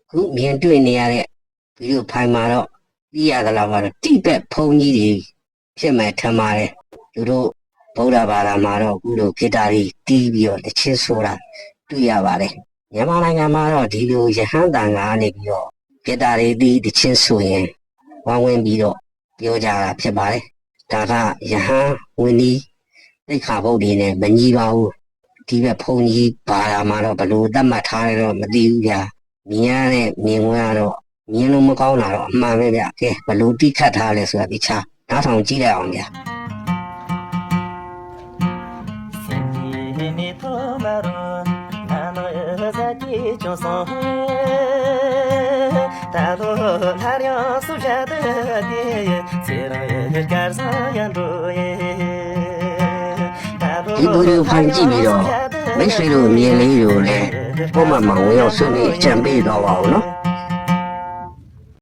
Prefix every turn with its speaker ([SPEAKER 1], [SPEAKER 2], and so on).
[SPEAKER 1] ခုမြင်တွေ့နေရတဲ့ဗီဒီယိုဖိုင်မှာတော့သိရသလောက်ကတော့တိဘက်ဘုံကြီးတွေဖြစ်မဲ့ထင်ပါတယ်သူတို့ဗုဒ္ဓဘာသာမှာတော့အခုလိုဂီတာတွေတီးပြီးတော့တချင်းဆိုတာတွေ့ရပါတယ်မြန်မာနိုင်ငံမှာတော့ဒီလိုရဟန်းတန်ကနေပြီးတော့ဂီတာတွေတီးတချင်းဆိုရင်ဝမ်းဝင်ပြီးတော့ပြောကြတာဖြစ်ပါတယ်ဒါကရဟန်းဝင်ဒီသိက္ခာပုဒ်တွေနဲ့မညီပါဘူးဒီဘက်ဘုံကြီးဘာသာမှာတော့ဘလို့သတ်မှတ်ထားတယ်တော့မသိဘူးဗျာမြင်ရတဲ့မြင်ဝင်ကတော့မြင်လို့မကောင်းတာတော့အမှန်ပဲဗျာကဲဘလို့တိခတ်ထားလဲဆိုတာဒီချာနားထောင်ကြည့်လိုက်အောင်ဗျာဒီဗီဒီယိုဖိုင်ကြည့်ပြီးတော့မိတ်ဆွေတို့မြင်လေးတွေကိုလည်းပုံမှန်မှာဝင်ရောက်ဆွေးနွေးအကြံပေးတော့ပါဦးနော်